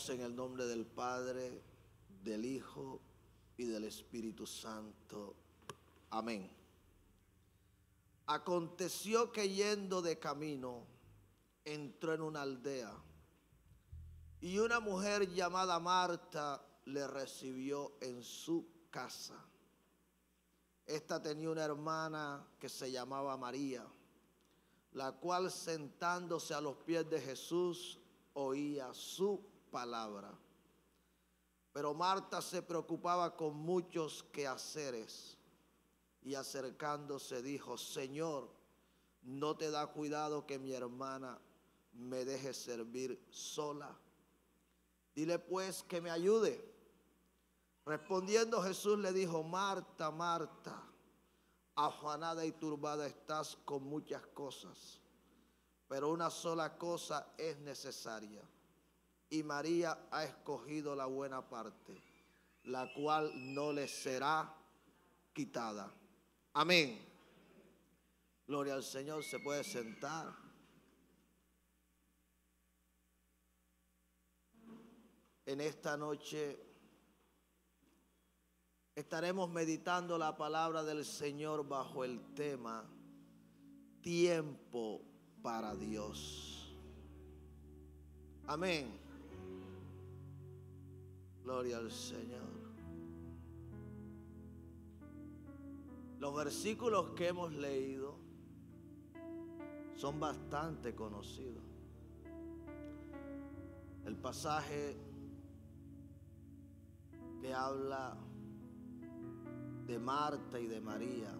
Oramos en el nombre del Padre, del Hijo y del Espíritu Santo. Amén. Aconteció que yendo de camino, entró en una aldea y una mujer llamada Marta le recibió en su casa. Esta tenía una hermana que se llamaba María, la cual sentándose a los pies de Jesús oía su palabra. Pero Marta se preocupaba con muchos quehaceres y acercándose dijo: Señor, ¿no te da cuidado que mi hermana me deje servir sola? Dile pues que me ayude. Respondiendo Jesús le dijo: Marta, Marta, afanada y turbada estás con muchas cosas, pero una sola cosa es necesaria, y María ha escogido la buena parte, la cual no le será quitada. Amén. Gloria al Señor. Se puede sentar. En esta noche estaremos meditando la palabra del Señor bajo el tema tiempo para Dios. Amén. Gloria al Señor. Los versículos que hemos leído son bastante conocidos. El pasaje que habla de Marta y de María,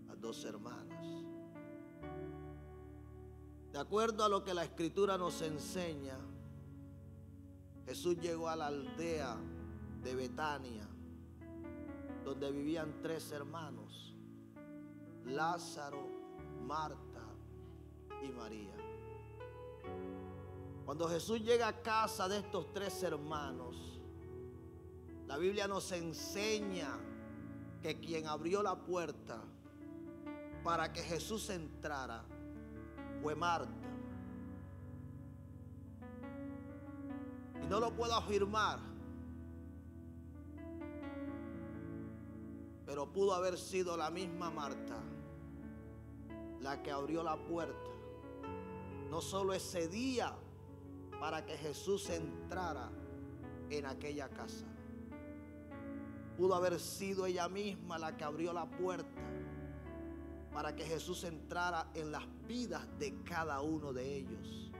las dos hermanas. De acuerdo a lo que la Escritura nos enseña, Jesús llegó a la aldea de Betania, donde vivían tres hermanos: Lázaro, Marta y María. Cuando Jesús llega a casa de estos tres hermanos, la Biblia nos enseña que quien abrió la puerta para que Jesús entrara fue Marta. Y no lo puedo afirmar, pero pudo haber sido la misma Marta la que abrió la puerta, no solo ese día para que Jesús entrara en aquella casa. Pudo haber sido ella misma la que abrió la puerta para que Jesús entrara en las vidas de cada uno de ellos,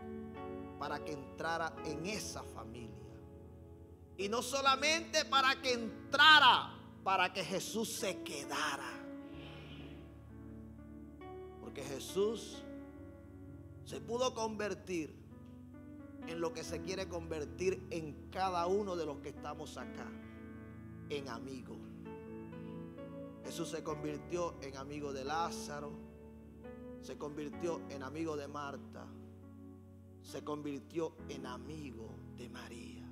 para que entrara en esa familia. Y no solamente para que entrara, para que Jesús se quedara. Porque Jesús se pudo convertir en lo que se quiere convertir en cada uno de los que estamos acá: en amigo. Jesús se convirtió en amigo de Lázaro, se convirtió en amigo de Marta, se convirtió en amigo de María.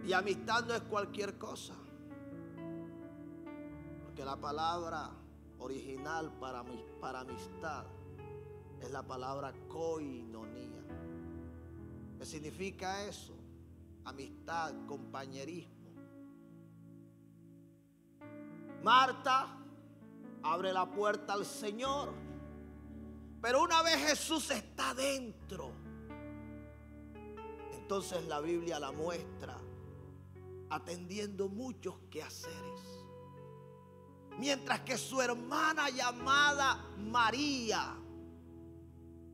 Y amistad no es cualquier cosa, porque la palabra original para amistad es la palabra koinonía. ¿Qué significa eso? Amistad, compañerismo. Marta abre la puerta al Señor, pero una vez Jesús está dentro, entonces la Biblia la muestra atendiendo muchos quehaceres, mientras que su hermana llamada María,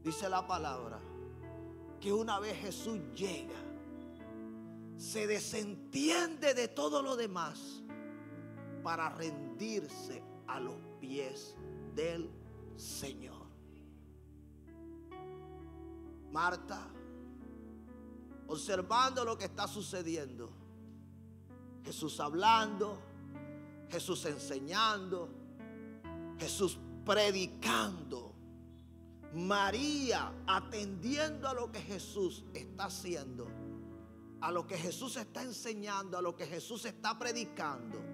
dice la palabra, que una vez Jesús llega, se desentiende de todo lo demás para rendirse a los pies del Señor. Marta, observando lo que está sucediendo, Jesús hablando, Jesús enseñando, Jesús predicando, María atendiendo a lo que Jesús está haciendo, a lo que Jesús está enseñando, a lo que Jesús está predicando.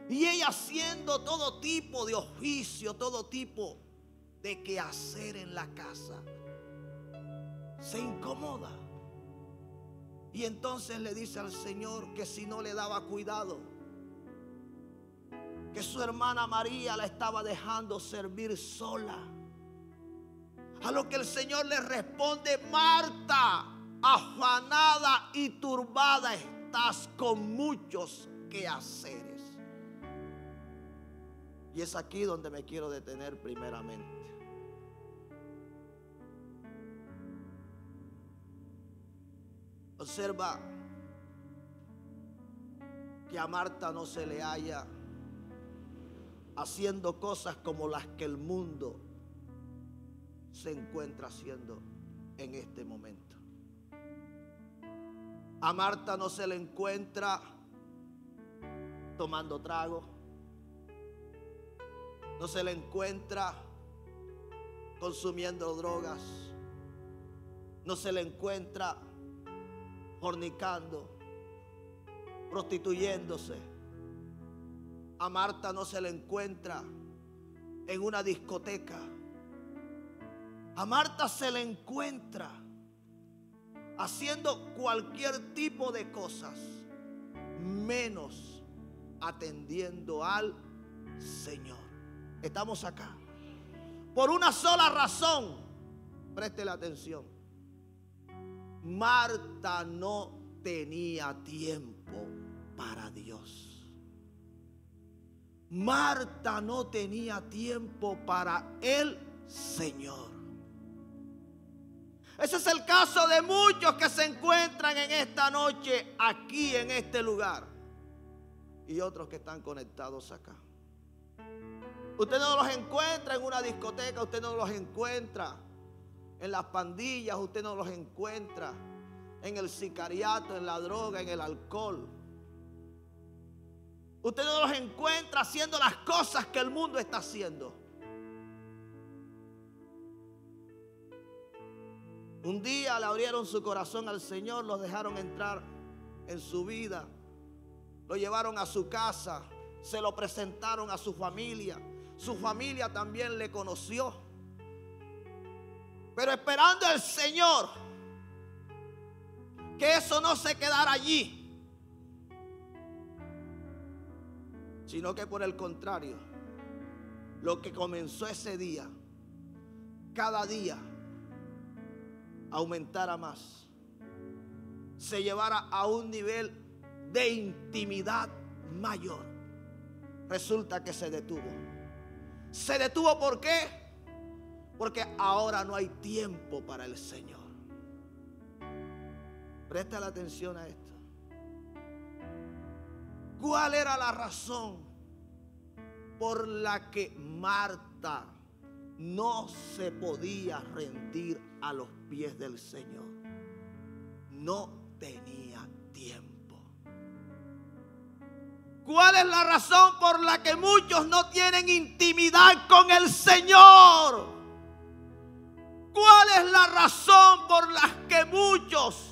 Y ella haciendo todo tipo de oficio, todo tipo de quehacer en la casa. se incomoda. Y entonces le dice al Señor que si no le daba cuidado, que su hermana María la estaba dejando servir sola. A lo que el Señor le responde: Marta, afanada y turbada estás con muchos quehaceres. Y es aquí donde me quiero detener primeramente. Observa que a Marta no se le halla haciendo cosas como las que el mundo se encuentra haciendo en este momento. A Marta no se le encuentra tomando trago, no se le encuentra consumiendo drogas, no se le encuentra fornicando, prostituyéndose. A Marta no se le encuentra en una discoteca. A Marta se le encuentra haciendo cualquier tipo de cosas, menos atendiendo al Señor. Estamos acá por una sola razón. Préstele atención. Marta no tenía tiempo para Dios. Marta no tenía tiempo para el Señor. Ese es el caso de muchos que se encuentran en esta noche aquí en este lugar y otros que están conectados acá. Usted no los encuentra en una discoteca, usted no los encuentra en las pandillas, usted no los encuentra en el sicariato, en la droga, en el alcohol. Usted no los encuentra haciendo las cosas que el mundo está haciendo. Un día le abrieron su corazón al Señor, los dejaron entrar en su vida, lo llevaron a su casa, se lo presentaron a su familia. Su familia también le conoció. Pero esperando el Señor que eso no se quedara allí, sino que por el contrario, lo que comenzó ese día, cada día aumentara más, se llevara a un nivel de intimidad mayor. Resulta que se detuvo. ¿Se detuvo por qué? Porque ahora no hay tiempo para el Señor. Presta la atención a esto. ¿Cuál era la razón por la que Marta no se podía rendir a los pies del Señor? No tenía tiempo. ¿Cuál es la razón por la que muchos no tienen intimidad con el Señor? ¿Cuál es la razón por la que muchos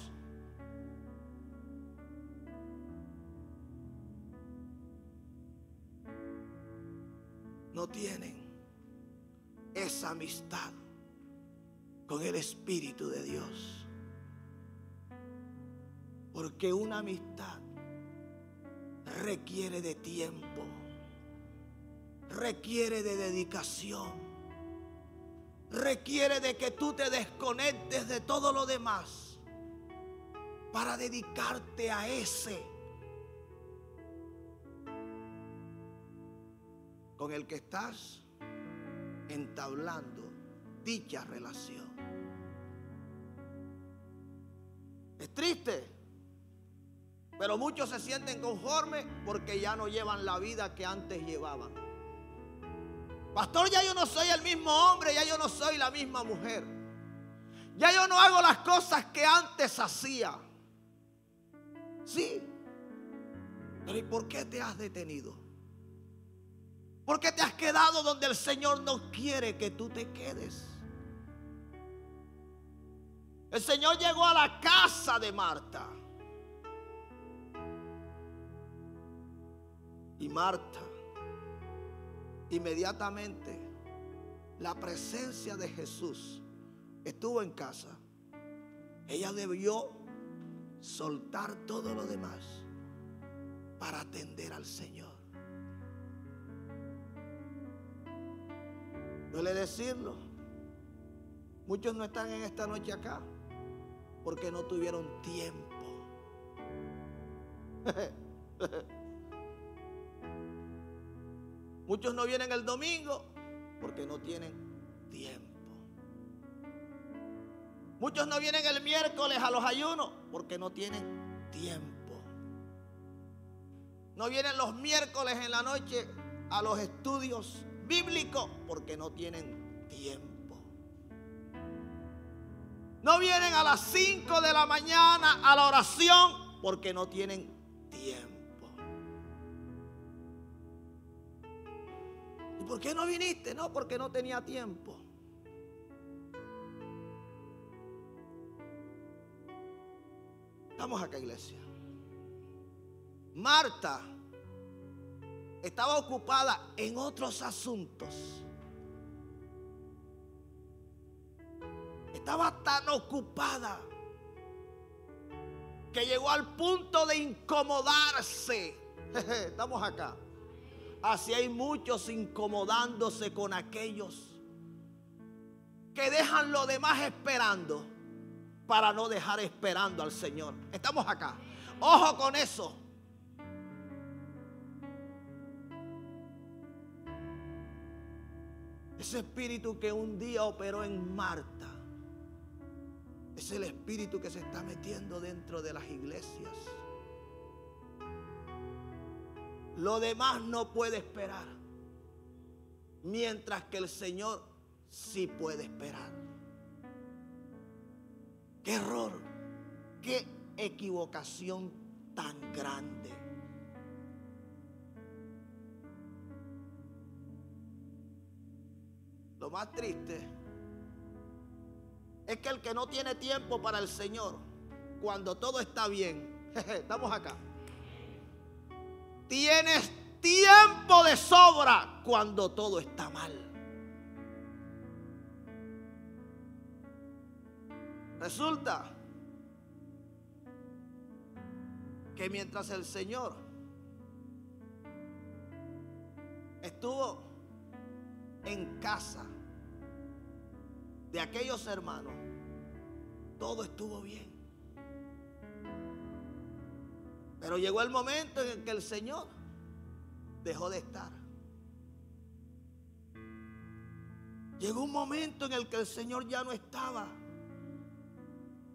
no tienen esa amistad con el Espíritu de Dios? Porque una amistad requiere de tiempo, requiere de dedicación, requiere de que tú te desconectes de todo lo demás para dedicarte a ese con el que estás entablando dicha relación. Es triste, pero muchos se sienten conformes porque ya no llevan la vida que antes llevaban. Pastor, ya yo no soy el mismo hombre, ya yo no soy la misma mujer. Ya yo no hago las cosas que antes hacía. Sí, pero ¿y por qué te has detenido? ¿Por qué te has quedado donde el Señor no quiere que tú te quedes? El Señor llegó a la casa de Marta. Y Marta, inmediatamente, la presencia de Jesús estuvo en casa. Ella debió soltar todo lo demás para atender al Señor. Duele decirlo, muchos no están en esta noche acá porque no tuvieron tiempo. Muchos no vienen el domingo porque no tienen tiempo. Muchos no vienen el miércoles a los ayunos porque no tienen tiempo. No vienen los miércoles en la noche a los estudios bíblicos porque no tienen tiempo. No vienen a las 5 de la mañana a la oración porque no tienen tiempo. ¿Y por qué no viniste? No, porque no tenía tiempo. Estamos acá, iglesia. Marta estaba ocupada en otros asuntos. Estaba tan ocupada que llegó al punto de incomodarse. Estamos acá. Así hay muchos incomodándose con aquellos que dejan lo demás esperando para no dejar esperando al Señor. Estamos acá. Ojo con eso. Ese espíritu que un día operó en Marta es el espíritu que se está metiendo dentro de las iglesias. Lo demás no puede esperar, mientras que el Señor sí puede esperar. Qué error, qué equivocación tan grande. Lo más triste es que el que no tiene tiempo para el Señor, cuando todo está bien, estamos acá, tienes tiempo de sobra cuando todo está mal. Resulta que mientras el Señor estuvo en casa de aquellos hermanos, todo estuvo bien. Pero llegó el momento en el que el Señor dejó de estar. Llegó un momento en el que el Señor ya no estaba.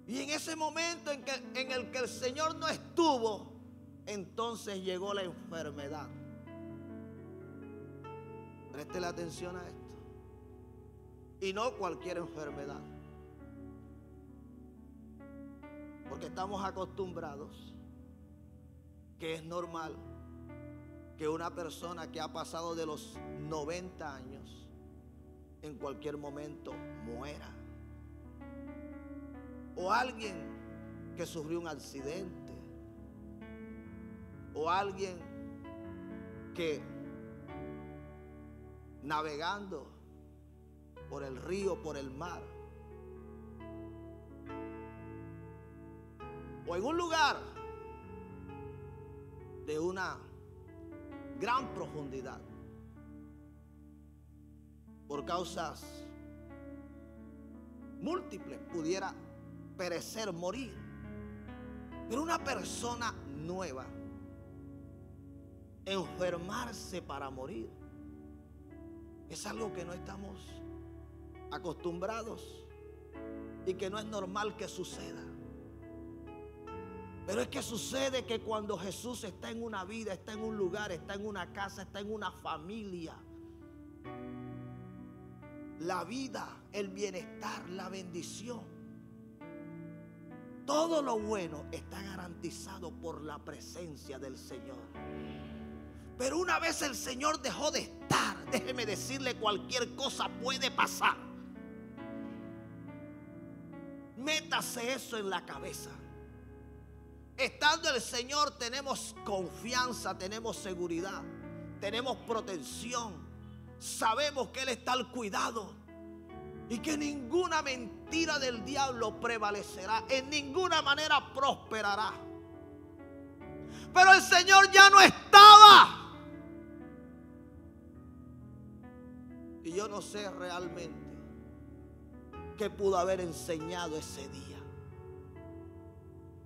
Y en ese momento en el que el Señor no estuvo, entonces llegó la enfermedad. Préstele atención a esto. Y no cualquier enfermedad. Porque estamos acostumbrados que es normal que una persona que ha pasado de los 90 años en cualquier momento muera. O alguien que sufrió un accidente. O alguien que navegando por el río, por el mar, o en un lugar de una gran profundidad, por causas múltiples, pudiera perecer, morir. Pero una persona nueva, enfermarse para morir, es algo que no estamos acostumbrados y que no es normal que suceda. Pero es que sucede que cuando Jesús está en una vida, está en un lugar, está en una casa, está en una familia, la vida, el bienestar, la bendición, todo lo bueno está garantizado por la presencia del Señor. Pero una vez el Señor dejó de estar, déjeme decirle, cualquier cosa puede pasar. Métase eso en la cabeza. Estando el Señor tenemos confianza, tenemos seguridad, tenemos protección. Sabemos que Él está al cuidado y que ninguna mentira mentira del diablo prevalecerá. En ninguna manera prosperará. Pero el Señor ya no estaba. Y yo no sé realmente qué pudo haber enseñado ese día.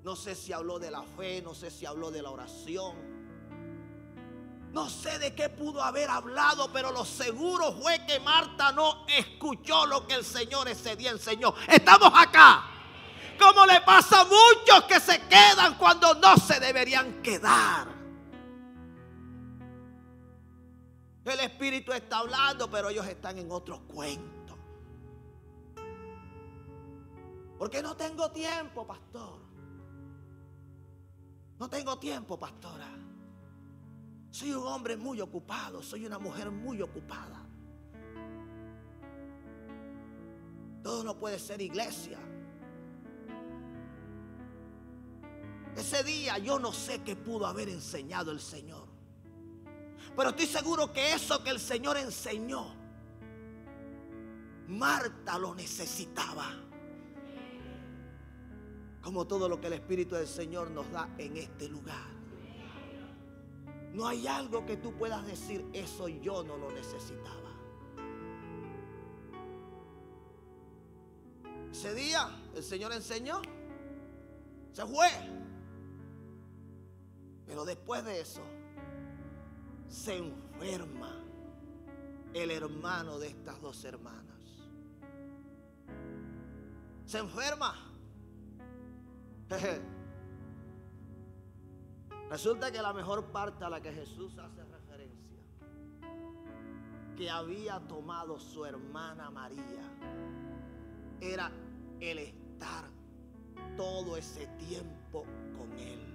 No sé si habló de la fe, no sé si habló de la oración. No sé de qué pudo haber hablado, pero lo seguro fue que Marta no escuchó lo que el Señor ese día enseñó. Estamos acá. Como le pasa a muchos que se quedan cuando no se deberían quedar. El Espíritu está hablando, pero ellos están en otro cuento. Porque no tengo tiempo, pastor. No tengo tiempo, pastora. Soy un hombre muy ocupado, soy una mujer muy ocupada. Todo no puede ser iglesia. Ese día yo no sé qué pudo haber enseñado el Señor. Pero estoy seguro que eso que el Señor enseñó, Marta lo necesitaba. Como todo lo que el Espíritu del Señor nos da en este lugar. No hay algo que tú puedas decir, eso yo no lo necesitaba. Ese día el Señor enseñó, se fue. Pero después de eso, se enferma el hermano de estas dos hermanas. Se enferma. Resulta que la mejor parte a la que Jesús hace referencia, que había tomado su hermana María, era el estar todo ese tiempo con Él.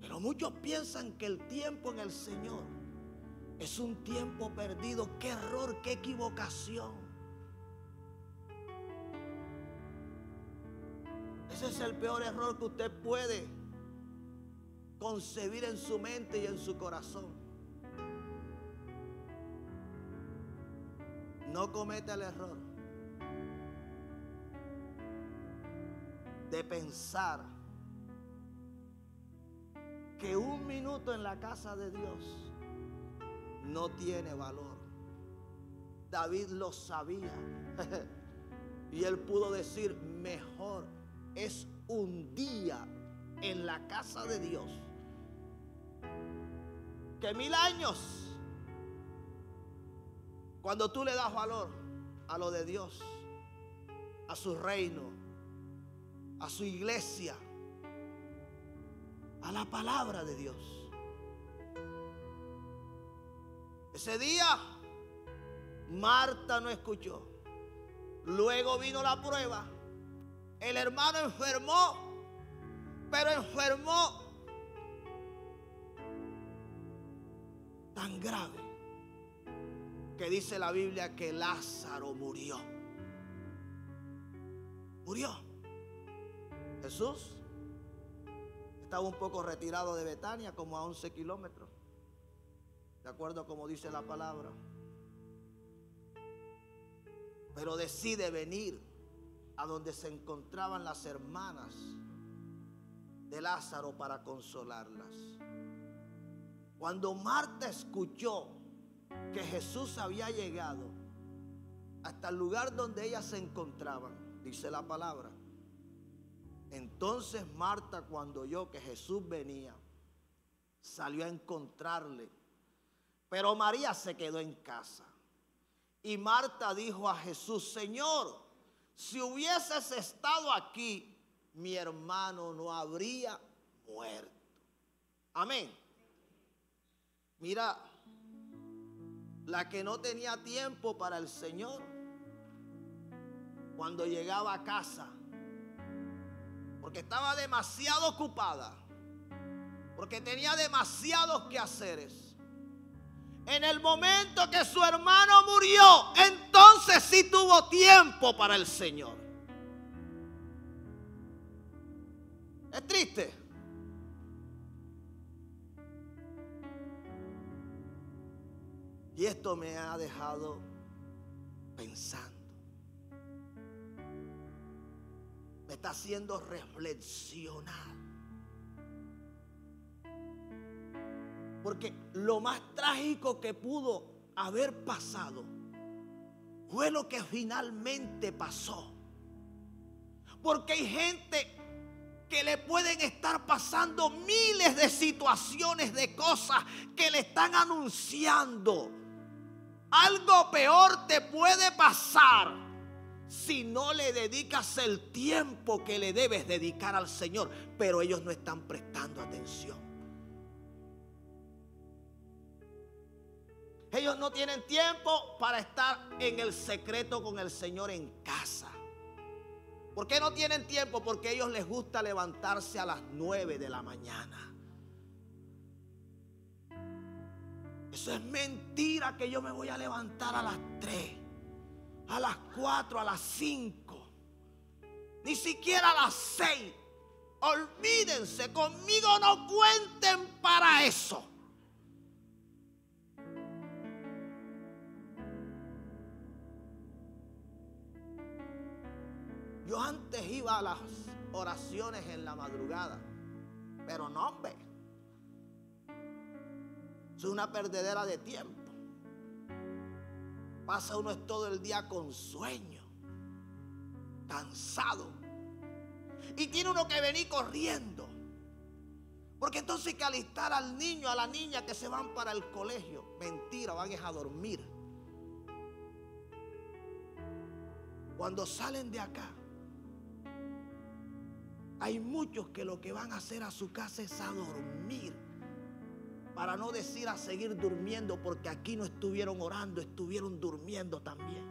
Pero muchos piensan que el tiempo en el Señor es un tiempo perdido. ¡Qué error, qué equivocación! Ese es el peor error que usted puede concebir en su mente y en su corazón. No cometa el error de pensar que un minuto en la casa de Dios no tiene valor. David lo sabía. Y él pudo decir, mejor es un día en la casa de Dios que 1000 años. Cuando tú le das valor a lo de Dios, a su reino, a su iglesia, a la palabra de Dios. Ese día Marta no escuchó. Luego vino la prueba. El hermano enfermó, pero enfermó tan grave que dice la Biblia que Lázaro murió. Murió. Jesús estaba un poco retirado de Betania, como a 11 kilómetros, de acuerdo a como dice la palabra. Pero decide venir a donde se encontraban las hermanas de Lázaro para consolarlas. Cuando Marta escuchó que Jesús había llegado hasta el lugar donde ellas se encontraban, dice la palabra, entonces Marta, cuando oyó que Jesús venía, salió a encontrarle, pero María se quedó en casa. Y Marta dijo a Jesús, Señor, si hubieses estado aquí, mi hermano no habría muerto. Amén. Mira, la que no tenía tiempo para el Señor, cuando llegaba a casa, porque estaba demasiado ocupada, porque tenía demasiados quehaceres. En el momento que su hermano murió, entonces sí tuvo tiempo para el Señor. Es triste. Y esto me ha dejado pensando. está haciendo reflexionar. Porque lo más trágico que pudo haber pasado fue lo que finalmente pasó. Porque hay gente que le pueden estar pasando miles de situaciones, de cosas que le están anunciando. Algo peor te puede pasar si no le dedicas el tiempo que le debes dedicar al Señor. Pero ellos no están prestando atención. Ellos no tienen tiempo para estar en el secreto con el Señor en casa. ¿Por qué no tienen tiempo? Porque a ellos les gusta levantarse a las 9 de la mañana. Eso es mentira, que yo me voy a levantar a las 3, a las 4, a las 5, ni siquiera a las 6. Olvídense, conmigo no cuenten para eso. Yo antes iba a las oraciones en la madrugada, pero no, hombre, es una perdedera de tiempo. Pasa uno todo el día con sueño, cansado, y tiene uno que venir corriendo, porque entonces hay que alistar al niño, a la niña que se van para el colegio. Mentira, van a dormir. Cuando salen de acá, hay muchos que lo que van a hacer a su casa es a dormir. Para no decir a seguir durmiendo, porque aquí no estuvieron orando, estuvieron durmiendo también.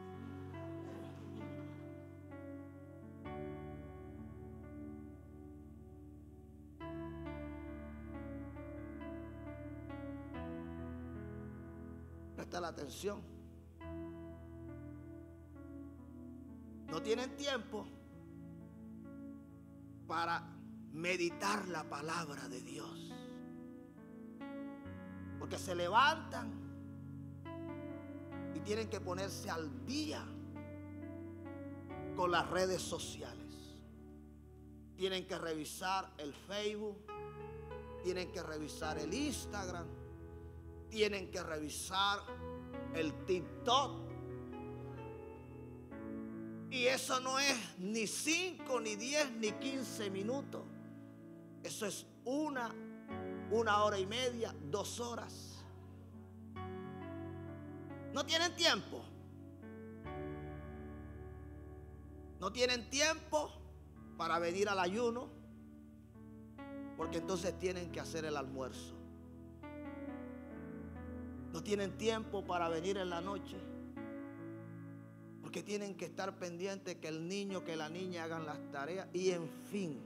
Presta la atención. No tienen tiempo para meditar la palabra de Dios, porque se levantan y tienen que ponerse al día con las redes sociales. Tienen que revisar el Facebook, tienen que revisar el Instagram, tienen que revisar el TikTok. Y eso no es ni 5, ni 10, ni 15 minutos. Eso es una hora y media, 2 horas. No tienen tiempo. No tienen tiempo para venir al ayuno, porque entonces tienen que hacer el almuerzo. No tienen tiempo para venir en la noche, porque tienen que estar pendientes que el niño, que la niña hagan las tareas, y en fin.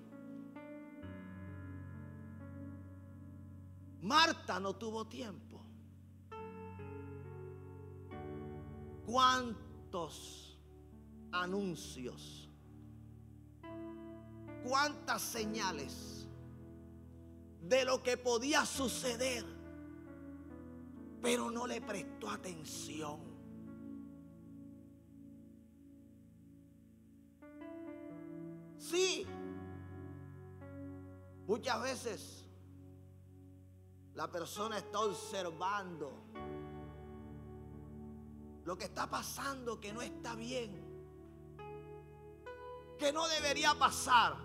Marta no tuvo tiempo. ¿Cuántos anuncios? ¿Cuántas señales de lo que podía suceder? Pero no le prestó atención. Sí, muchas veces la persona está observando lo que está pasando, que no está bien, que no debería pasar,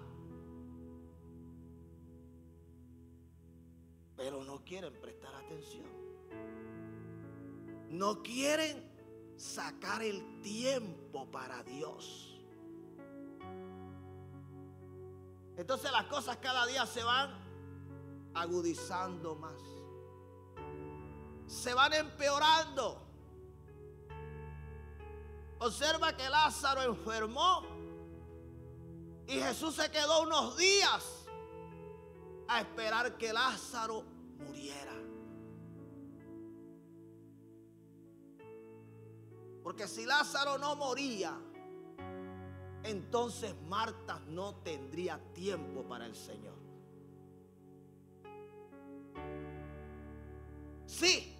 pero no quieren prestar atención. No quieren sacar el tiempo para Dios. Entonces las cosas cada día se van agudizando más, se van empeorando. Observa que Lázaro enfermó y Jesús se quedó unos días a esperar que Lázaro muriera. Porque si Lázaro no moría, entonces Marta no tendría tiempo para el Señor. Sí,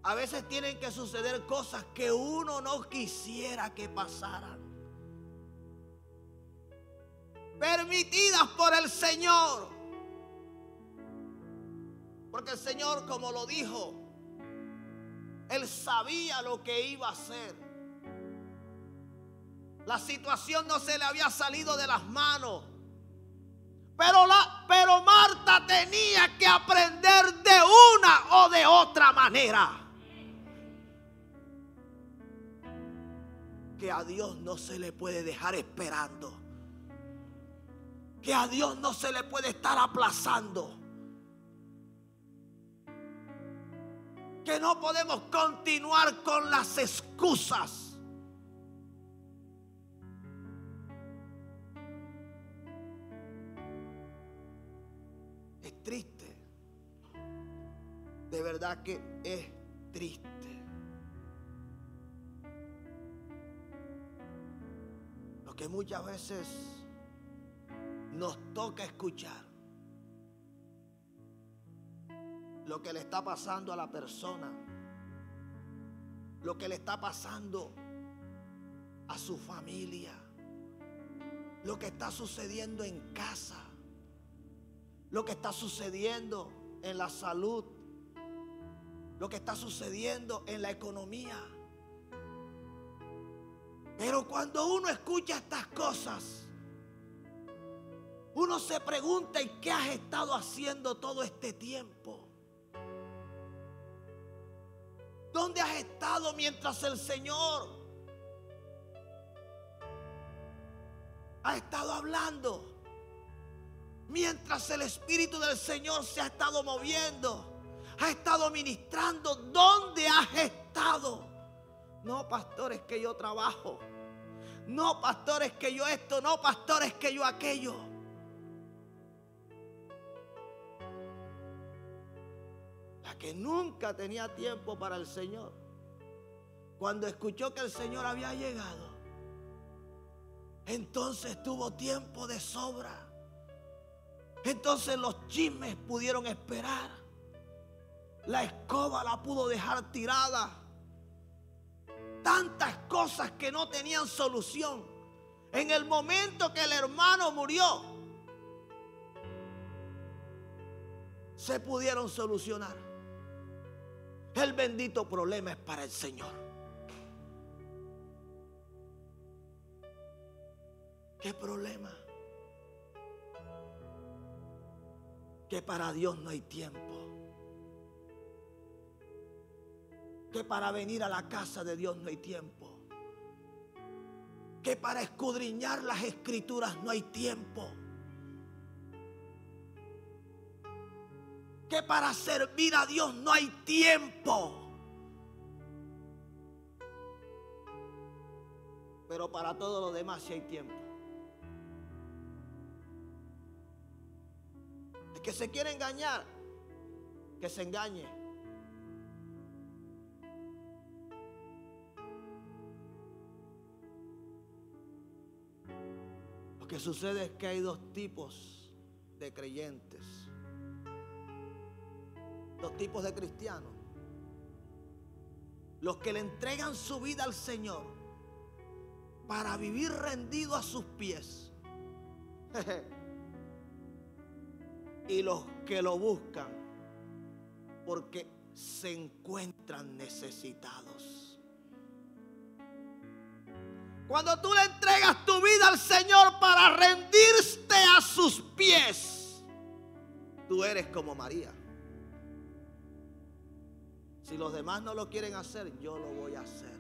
a veces tienen que suceder cosas que uno no quisiera que pasaran. permitidas por el Señor. Porque el Señor, como lo dijo, Él sabía lo que iba a hacer. La situación no se le había salido de las manos. Pero Marta tenía que aprender de una o de otra manera que a Dios no se le puede dejar esperando, que a Dios no se le puede estar aplazando, que no podemos continuar con las excusas. Es triste, de verdad que es triste. Lo que muchas veces nos toca escuchar, lo que le está pasando a la persona, lo que le está pasando a su familia, lo que está sucediendo en casa, lo que está sucediendo en la salud, lo que está sucediendo en la economía. Pero cuando uno escucha estas cosas, uno se pregunta: ¿y qué has estado haciendo todo este tiempo? ¿Dónde has estado mientras el Señor ha estado hablando? Mientras el Espíritu del Señor se ha estado moviendo, ha estado ministrando. ¿Dónde has estado? No, pastor, es que yo trabajo. No, pastor, es que yo esto. No, pastor, es que yo aquello. La que nunca tenía tiempo para el Señor, cuando escuchó que el Señor había llegado, entonces tuvo tiempo de sobra. Entonces los chismes pudieron esperar. La escoba la pudo dejar tirada. Tantas cosas que no tenían solución. En el momento que el hermano murió, se pudieron solucionar. El bendito problema es para el Señor. ¿Qué problema? Que para Dios no hay tiempo. Que para venir a la casa de Dios no hay tiempo. Que para escudriñar las escrituras no hay tiempo. Que para servir a Dios no hay tiempo. Pero para todo lo demás sí hay tiempo. El que se quiere engañar, que se engañe. Lo que sucede es que hay dos tipos de creyentes, dos tipos de cristianos. Los que le entregan su vida al Señor para vivir rendido a sus pies. Y los que lo buscan porque se encuentran necesitados. Cuando tú le entregas tu vida al Señor para rendirte a sus pies, tú eres como María. Si los demás no lo quieren hacer, yo lo voy a hacer.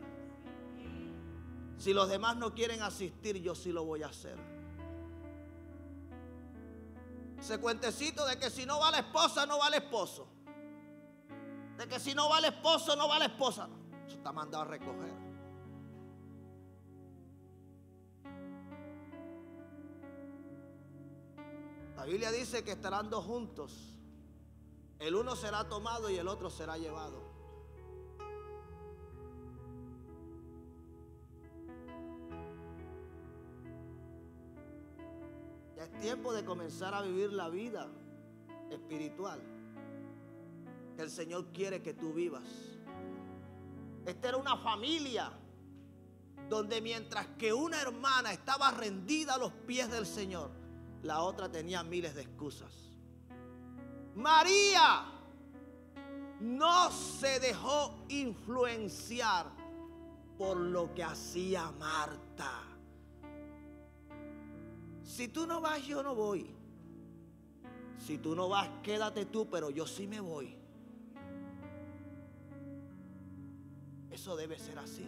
Si los demás no quieren asistir, yo sí lo voy a hacer. Ese cuentecito de que si no va la esposa, no va el esposo. De que si no va el esposo, no va la esposa. Eso está mandado a recoger. La Biblia dice que estarán dos juntos. El uno será tomado y el otro será llevado. Ya es tiempo de comenzar a vivir la vida espiritual que el Señor quiere que tú vivas. Esta era una familia donde mientras que una hermana estaba rendida a los pies del Señor, La otra tenía miles de excusas. María no se dejó influenciar por lo que hacía Marta. Si tú no vas, yo no voy. Si tú no vas, quédate tú, pero yo sí me voy. Eso debe ser así.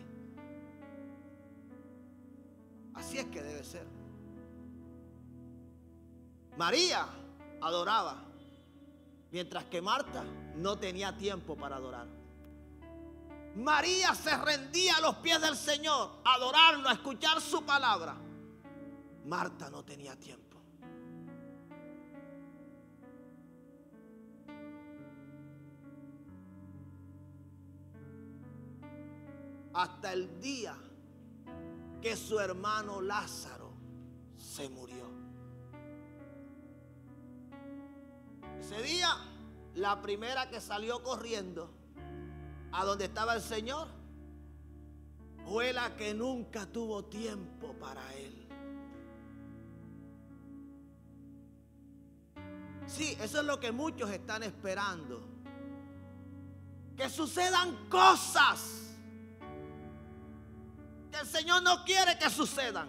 Así es que debe ser. María adoraba, mientras que Marta no tenía tiempo para adorar. María se rendía a los pies del Señor, a adorarlo, a escuchar su palabra. Marta no tenía tiempo. Hasta el día que su hermano Lázaro se murió. Ese día, la primera que salió corriendo a donde estaba el Señor fue la que nunca tuvo tiempo para Él. Sí, eso es lo que muchos están esperando. Que sucedan cosas que el Señor no quiere que sucedan.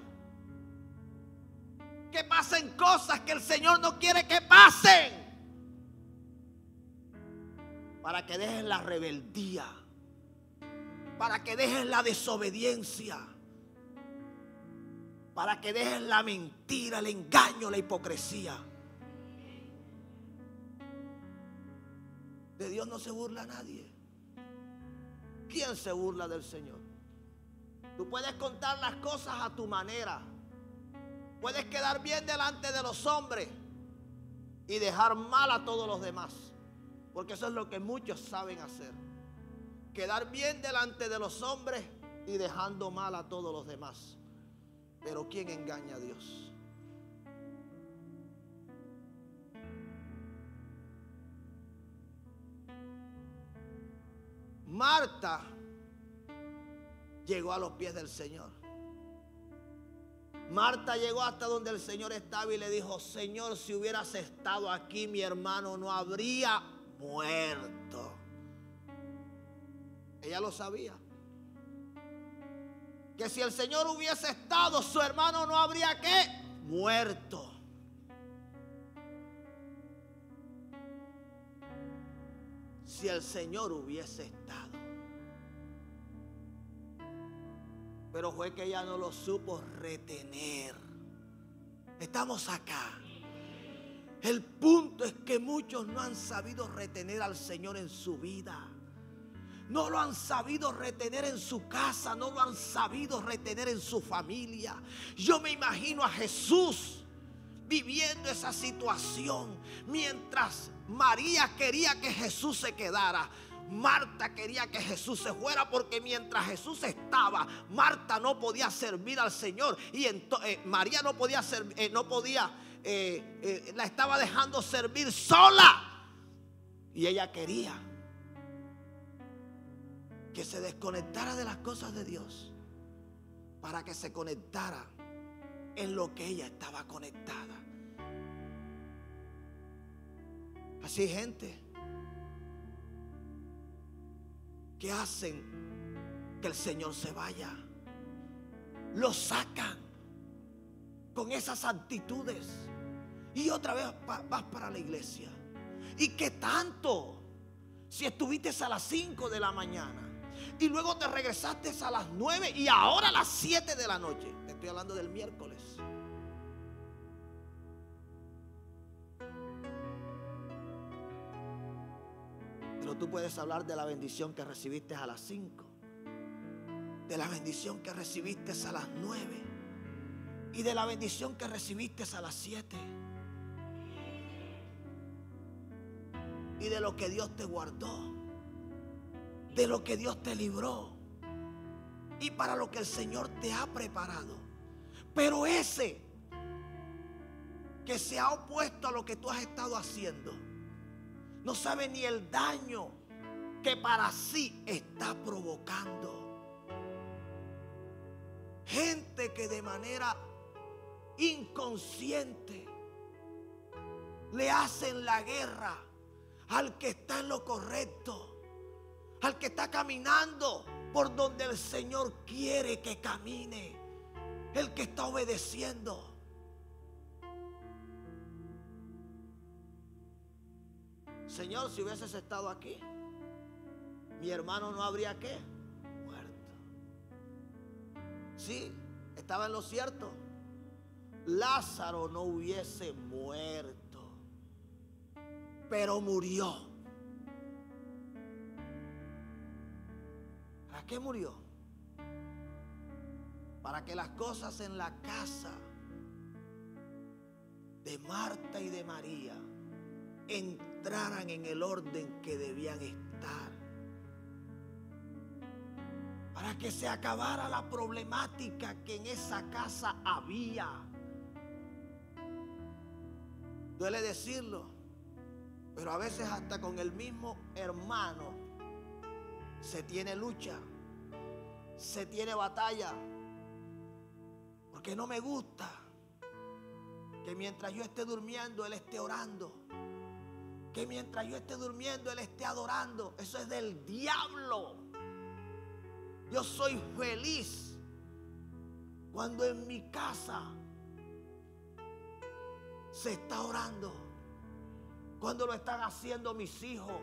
Que pasen cosas que el Señor no quiere que pasen. Para que dejes la rebeldía. Para que dejes la desobediencia. Para que dejes la mentira, el engaño, la hipocresía. De Dios no se burla nadie. ¿Quién se burla del Señor? Tú puedes contar las cosas a tu manera. Puedes quedar bien delante de los hombres y dejar mal a todos los demás. Porque eso es lo que muchos saben hacer. Quedar bien delante de los hombres y dejando mal a todos los demás. Pero ¿quién engaña a Dios? Marta llegó a los pies del Señor. Marta llegó hasta donde el Señor estaba y le dijo: Señor, si hubieras estado aquí, mi hermano no habría muerto. Ella lo sabía. Que si el Señor hubiese estado, su hermano no habría ¿qué? Muerto. Si el Señor hubiese estado. Pero fue que ella no lo supo retener. Estamos acá. El punto es que muchos no han sabido retener al Señor en su vida. No lo han sabido retener en su casa. No lo han sabido retener en su familia. Yo me imagino a Jesús viviendo esa situación. Mientras María quería que Jesús se quedara, Marta quería que Jesús se fuera, porque mientras Jesús estaba, Marta no podía servir al Señor. Y María no podía servir, la estaba dejando servir sola. Y ella quería que se desconectara de las cosas de Dios para que se conectara en lo que ella estaba conectada. Así, gente que hacen que el Señor se vaya, lo sacan con esas actitudes y otra vez vas para la iglesia. ¿Y qué tanto? Si estuviste a las 5 de la mañana y luego te regresaste a las 9 y ahora a las 7 de la noche. Te estoy hablando del miércoles. Pero tú puedes hablar de la bendición que recibiste a las 5, de la bendición que recibiste a las 9 y de la bendición que recibiste a las 7, y de lo que Dios te guardó, de lo que Dios te libró y para lo que el Señor te ha preparado. Pero ese que se ha opuesto a lo que tú has estado haciendo no sabe ni el daño que para sí está provocando. Gente que de manera inconsciente le hacen la guerra al que está en lo correcto, al que está caminando por donde el Señor quiere que camine, el que está obedeciendo. Señor, si hubieses estado aquí, mi hermano no habría ¿qué? Muerto. Sí, estaba en lo cierto. Lázaro no hubiese muerto, pero murió. ¿Para qué murió? Para que las cosas en la casa de Marta y de María entraran en el orden que debían estar. Para que se acabara la problemática que en esa casa había. Duele decirlo, pero a veces hasta con el mismo hermano se tiene lucha, se tiene batalla. Porque no me gusta que mientras yo esté durmiendo, él esté orando. Que mientras yo esté durmiendo, él esté adorando. Eso es del diablo. Yo soy feliz cuando en mi casa se está orando. Cuando lo están haciendo mis hijos.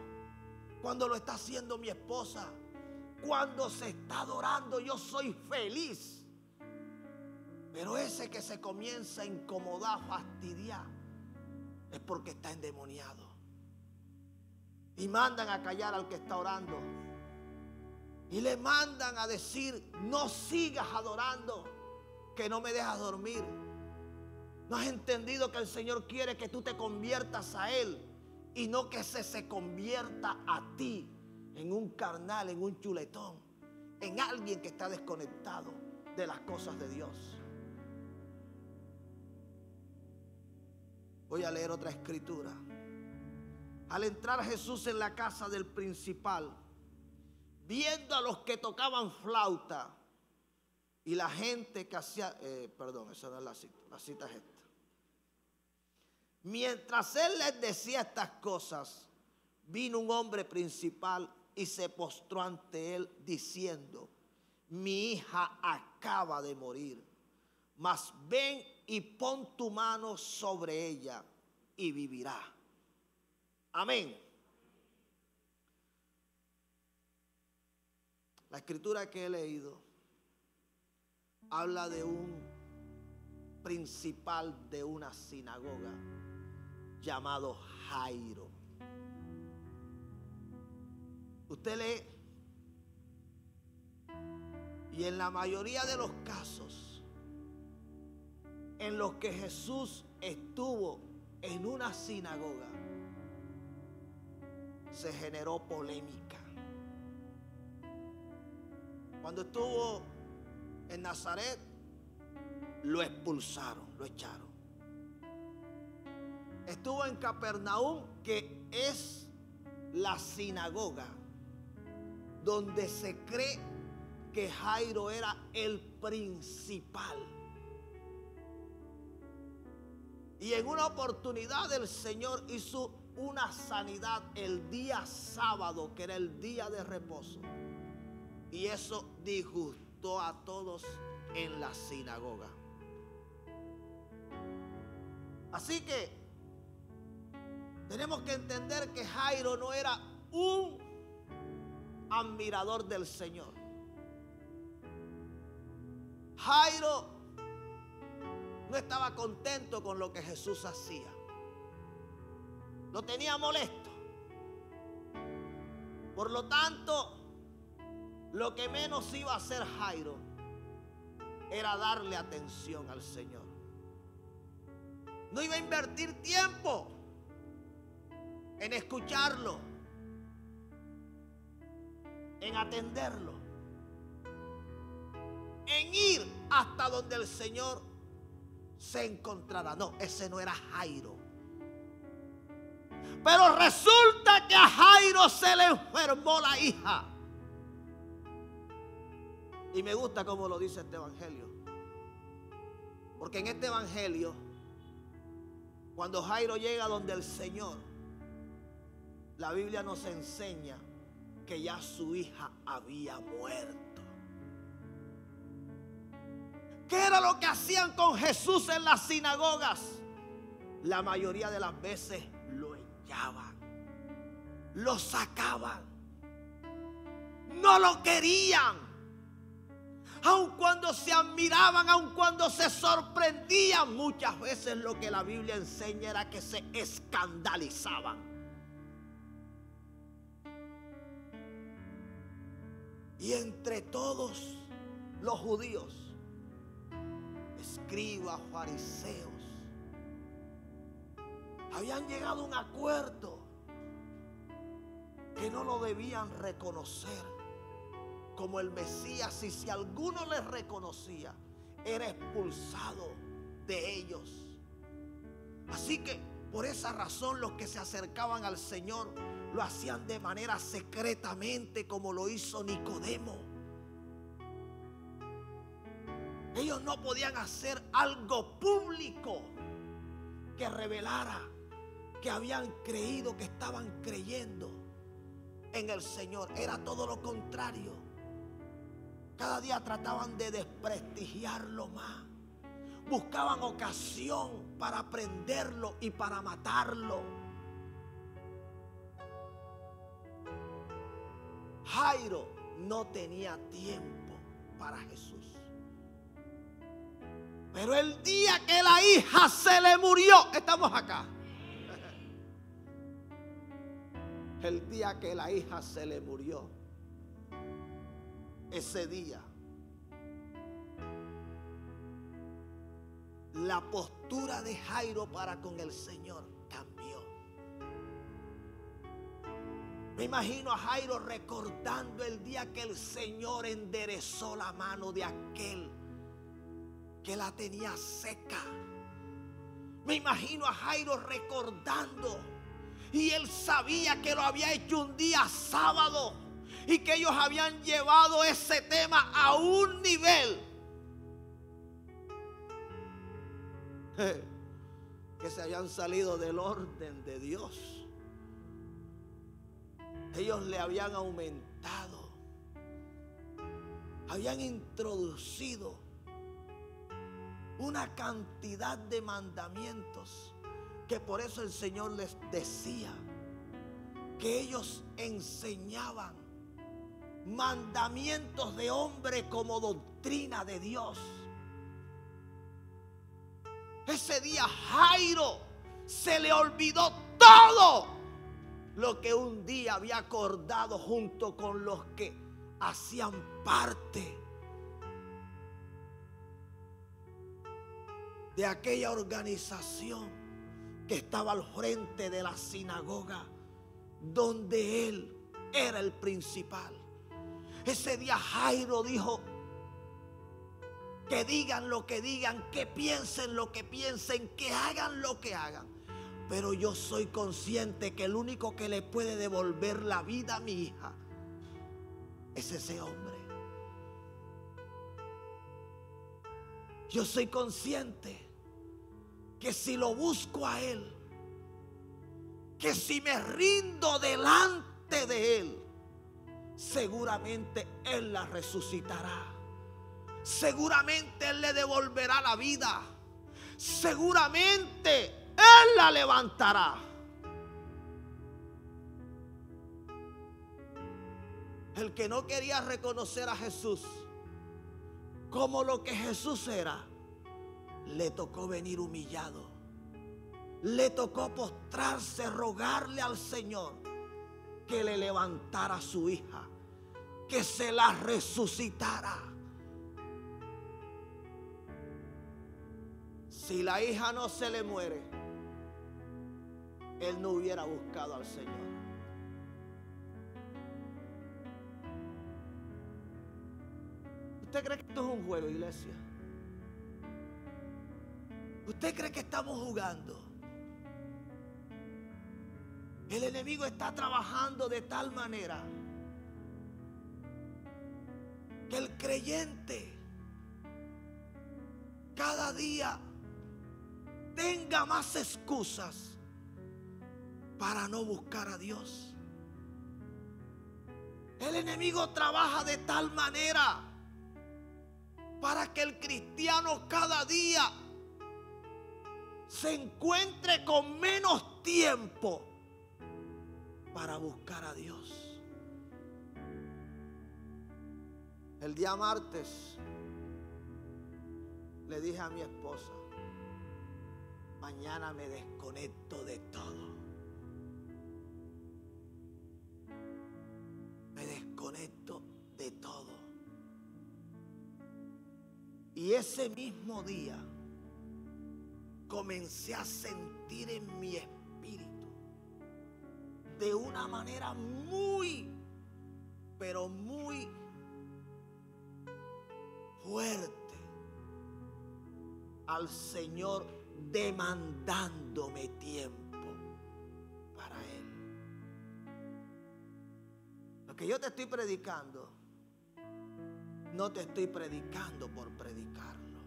Cuando lo está haciendo mi esposa. Cuando se está adorando, yo soy feliz. Pero ese que se comienza a incomodar, fastidiar, es porque está endemoniado. Y mandan a callar al que está orando. Y le mandan a decir: no sigas adorando, que no me dejas dormir. No has entendido que el Señor quiere que tú te conviertas a Él y no que se convierta a ti en un carnal, en un chuletón, en alguien que está desconectado de las cosas de Dios. Voy a leer otra escritura. Al entrar Jesús en la casa del principal, viendo a los que tocaban flauta y la gente que hacía, perdón, esa no es la cita es esta. Mientras él les decía estas cosas, vino un hombre principal y se postró ante él diciendo: mi hija acaba de morir, mas ven y pon tu mano sobre ella y vivirá. Amén. La escritura que he leído habla de un principal de una sinagoga llamado Jairo. Usted lee y en la mayoría de los casos en los que Jesús estuvo en una sinagoga, se generó polémica. Cuando estuvo en Nazaret, lo expulsaron, lo echaron. Estuvo en Capernaum, que es la sinagoga donde se cree que Jairo era el principal. Y en una oportunidad el Señor hizo una sanidad el día sábado, que era el día de reposo. Y eso disgustó a todos en la sinagoga. Así que tenemos que entender que Jairo no era un admirador del Señor. Jairo no estaba contento con lo que Jesús hacía. Lo tenía molesto. Por lo tanto, lo que menos iba a hacer Jairo era darle atención al Señor. No iba a invertir tiempo en escucharlo, en atenderlo, en ir hasta donde el Señor se encontrara. No, ese no era Jairo. Pero resulta que a Jairo se le enfermó la hija. Y me gusta cómo lo dice este evangelio. Porque en este evangelio, Cuando Jairo llega donde el Señor, la Biblia nos enseña que ya su hija había muerto. ¿Qué era lo que hacían con Jesús en las sinagogas? La mayoría de las veces lo echaban, lo sacaban, no lo querían. Aun cuando se admiraban, aun cuando se sorprendían, muchas veces lo que la Biblia enseña era que se escandalizaban. Y entre todos los judíos, escribas, fariseos, habían llegado a un acuerdo que no lo debían reconocer como el Mesías, y si alguno les reconocía, era expulsado de ellos. Así que por esa razón los que se acercaban al Señor lo hacían de manera secretamente, como lo hizo Nicodemo. Ellos no podían hacer algo público que revelara que habían creído, que estaban creyendo en el Señor. Era todo lo contrario. Cada día trataban de desprestigiarlo más. Buscaban ocasión para prenderlo y para matarlo. Jairo no tenía tiempo para Jesús. Pero el día que la hija se le murió, estamos acá. El día que la hija se le murió, ese día, la postura de Jairo para con el Señor cambió. Me imagino a Jairo recordando el día que el Señor enderezó la mano de aquel que la tenía seca. Me imagino a Jairo recordando, y él sabía que lo había hecho un día sábado y que ellos habían llevado ese tema a un nivel que se habían salido del orden de Dios. Ellos le habían aumentado, habían introducido una cantidad de mandamientos, que por eso el Señor les decía que ellos enseñaban mandamientos de hombre como doctrina de Dios. Ese día Jairo se le olvidó todo lo que un día había acordado junto con los que hacían parte de aquella organización que estaba al frente de la sinagoga, donde él era el principal. Ese día Jairo dijo: que digan lo que digan, que piensen lo que piensen, que hagan lo que hagan, pero yo soy consciente que el único que le puede devolver la vida a mi hija es ese hombre. Yo soy consciente que si lo busco a él, que si me rindo delante de él, seguramente él la resucitará. Seguramente él le devolverá la vida. Seguramente él la levantará. El que no quería reconocer a Jesús como lo que Jesús era, le tocó venir humillado. Le tocó postrarse, rogarle al Señor que le levantara a su hija, que se la resucitara. Si la hija no se le muere, él no hubiera buscado al Señor. ¿Usted cree que esto es un juego, iglesia? ¿Usted cree que estamos jugando? El enemigo está trabajando de tal manera que el creyente cada día tenga más excusas para no buscar a Dios. El enemigo trabaja de tal manera para que el cristiano cada día se encuentre con menos tiempo para buscar a Dios. El día martes le dije a mi esposa: mañana me desconecto de todo. Me desconecto de todo. Y ese mismo día comencé a sentir en mi espíritu de una manera muy, pero muy fuerte al Señor demandándome tiempo para Él. Lo que yo te estoy predicando, no te estoy predicando por predicarlo.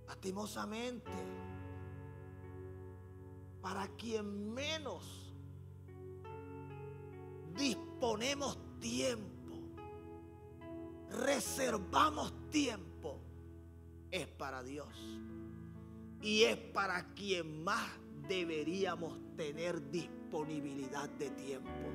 Lastimosamente, para quien menos disponemos tiempo, reservamos tiempo, es para Dios. Y es para quien más deberíamos tener disponibilidad de tiempo.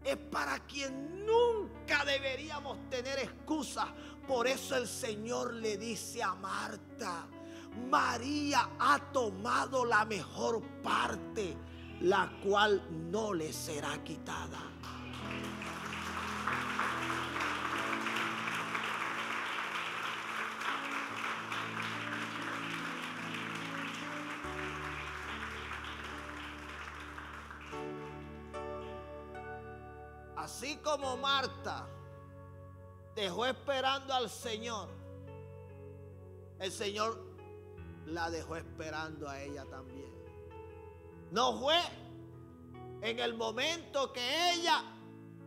Es para quien nunca deberíamos tener excusas. Por eso el Señor le dice a Marta: María ha tomado la mejor parte, la cual no le será quitada. Así como Marta dejó esperando al Señor, el Señor la dejó esperando a ella también. No fue en el momento que ella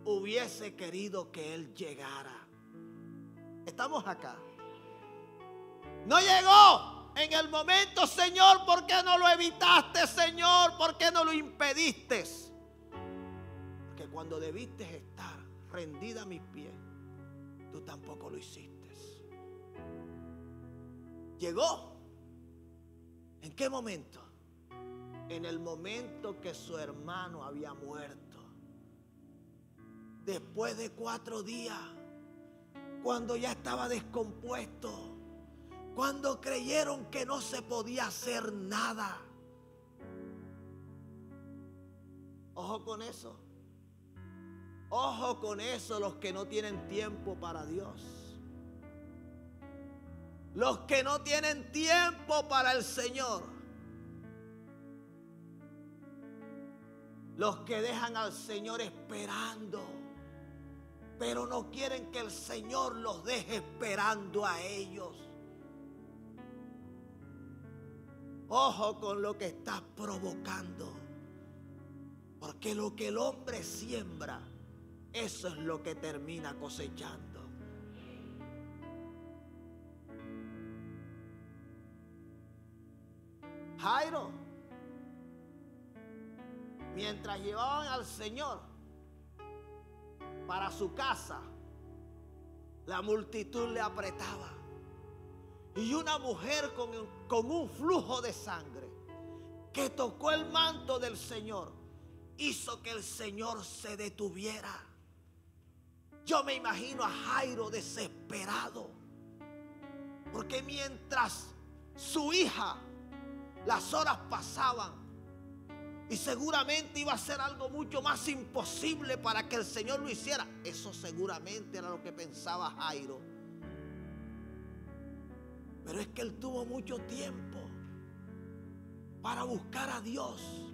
hubiese querido que Él llegara. Estamos acá. No llegó en el momento: Señor, ¿por qué no lo evitaste, Señor? ¿Por qué no lo impediste? Porque cuando debiste estar rendida a mis pies, tú tampoco lo hiciste. Llegó. ¿En qué momento? En el momento que su hermano había muerto. Después de 4 días, cuando ya estaba descompuesto, cuando creyeron que no se podía hacer nada. Ojo con eso. Ojo con eso, los que no tienen tiempo para Dios. Los que no tienen tiempo para el Señor. Los que dejan al Señor esperando, pero no quieren que el Señor los deje esperando a ellos. Ojo con lo que estás provocando. Porque lo que el hombre siembra, eso es lo que termina cosechando. Jairo, mientras llevaban al Señor para su casa, la multitud le apretaba. Y una mujer con un flujo de sangre que tocó el manto del Señor hizo que el Señor se detuviera. Yo me imagino a Jairo desesperado, porque mientras su hija, las horas pasaban y seguramente iba a ser algo mucho más imposible para que el Señor lo hiciera. Eso seguramente era lo que pensaba Jairo. Pero es que él tuvo mucho tiempo para buscar a Dios.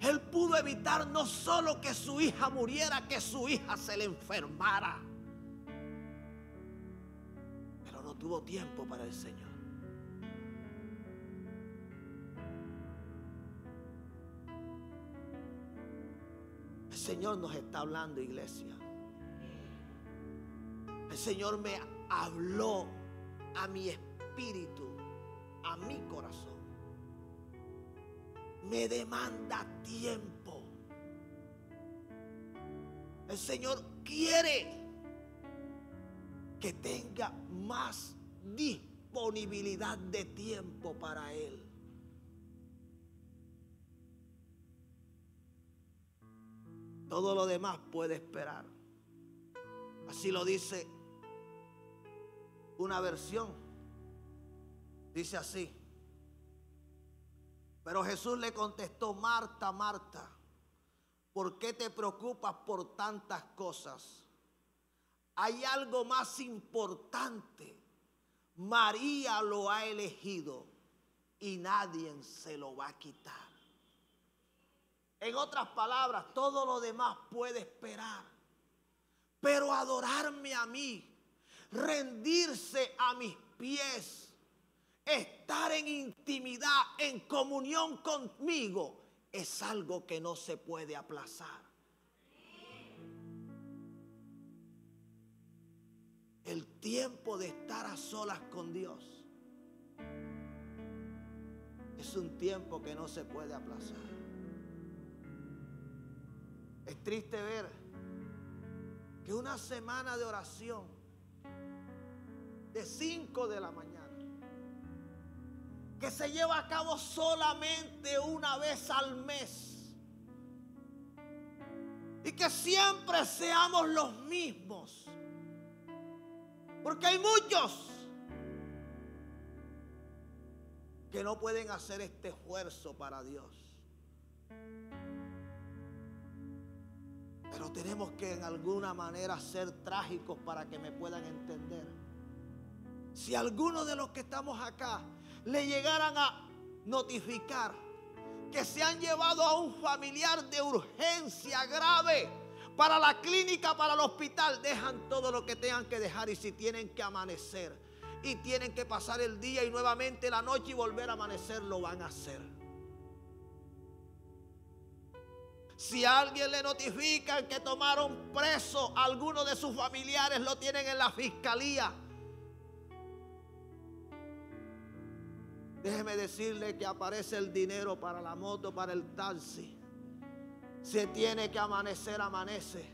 Él pudo evitar no solo que su hija muriera, que su hija se le enfermara. Pero no tuvo tiempo para el Señor. El Señor nos está hablando, iglesia. El Señor me habló a mi espíritu, a mi corazón. Me demanda tiempo. El Señor quiere que tenga más disponibilidad de tiempo para Él. Todo lo demás puede esperar. Así lo dice una versión. Dice así: pero Jesús le contestó: Marta, Marta, ¿por qué te preocupas por tantas cosas? Hay algo más importante. María lo ha elegido y nadie se lo va a quitar. En otras palabras, todo lo demás puede esperar. Pero adorarme a mí, rendirse a mis pies, estar en intimidad, en comunión conmigo, es algo que no se puede aplazar. El tiempo de estar a solas con Dios es un tiempo que no se puede aplazar. Es triste ver que una semana de oración de 5 de la mañana, que se lleva a cabo solamente una vez al mes, y que siempre seamos los mismos, porque hay muchos que no pueden hacer este esfuerzo para Dios. Pero tenemos que en alguna manera ser trágicos para que me puedan entender. Si alguno de los que estamos acá le llegaran a notificar que se han llevado a un familiar de urgencia grave para la clínica, para el hospital, dejan todo lo que tengan que dejar, y si tienen que amanecer y tienen que pasar el día y nuevamente la noche y volver a amanecer, lo van a hacer. Si a alguien le notifican que tomaron preso a alguno de sus familiares, lo tienen en la fiscalía, déjeme decirle que aparece el dinero para la moto, para el taxi. Se tiene que amanecer, amanece.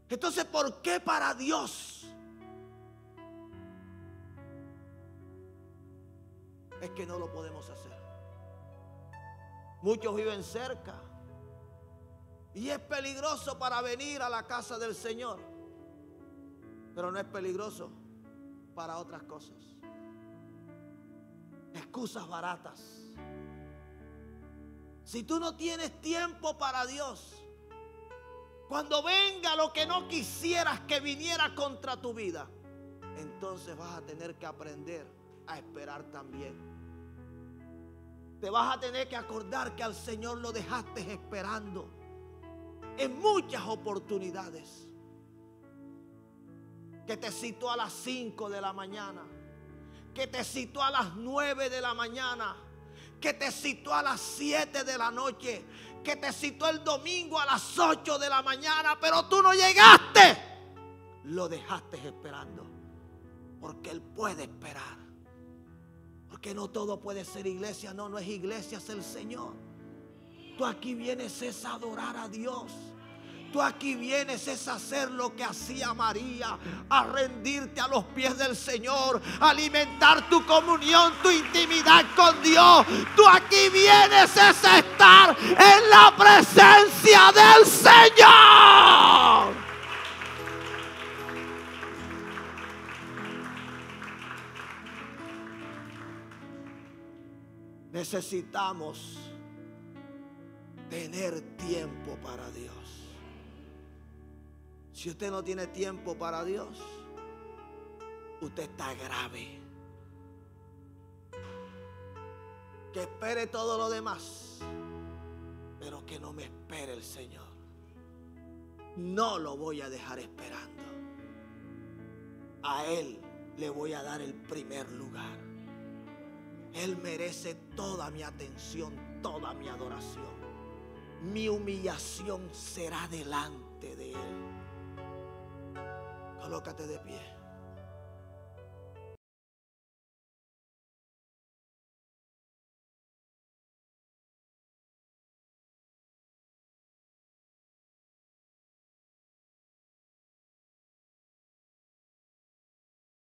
Entonces, ¿por qué para Dios? Es que no lo podemos hacer. Muchos viven cerca y es peligroso para venir a la casa del Señor, pero no es peligroso para otras cosas. Excusas baratas. Si tú no tienes tiempo para Dios, cuando venga lo que no quisieras que viniera contra tu vida, entonces vas a tener que aprender a esperar también. Te vas a tener que acordar que al Señor lo dejaste esperando en muchas oportunidades. Que te citó a las 5 de la mañana, que te citó a las 9 de la mañana, que te citó a las 7 de la noche, que te citó el domingo a las 8 de la mañana, pero tú no llegaste. Lo dejaste esperando, porque Él puede esperar. Porque no todo puede ser iglesia. No, no es iglesia, es el Señor. Tú aquí vienes es a adorar a Dios. Tú aquí vienes es a hacer lo que hacía María, a rendirte a los pies del Señor, a alimentar tu comunión, tu intimidad con Dios. Tú aquí vienes es a estar en la presencia del Señor. Necesitamos tener tiempo para Dios. Si usted no tiene tiempo para Dios, usted está grave. Que espere todo lo demás, pero que no me espere el Señor. No lo voy a dejar esperando. A Él le voy a dar el primer lugar. Él merece toda mi atención, toda mi adoración. Mi humillación será delante de Él. Colócate de pie.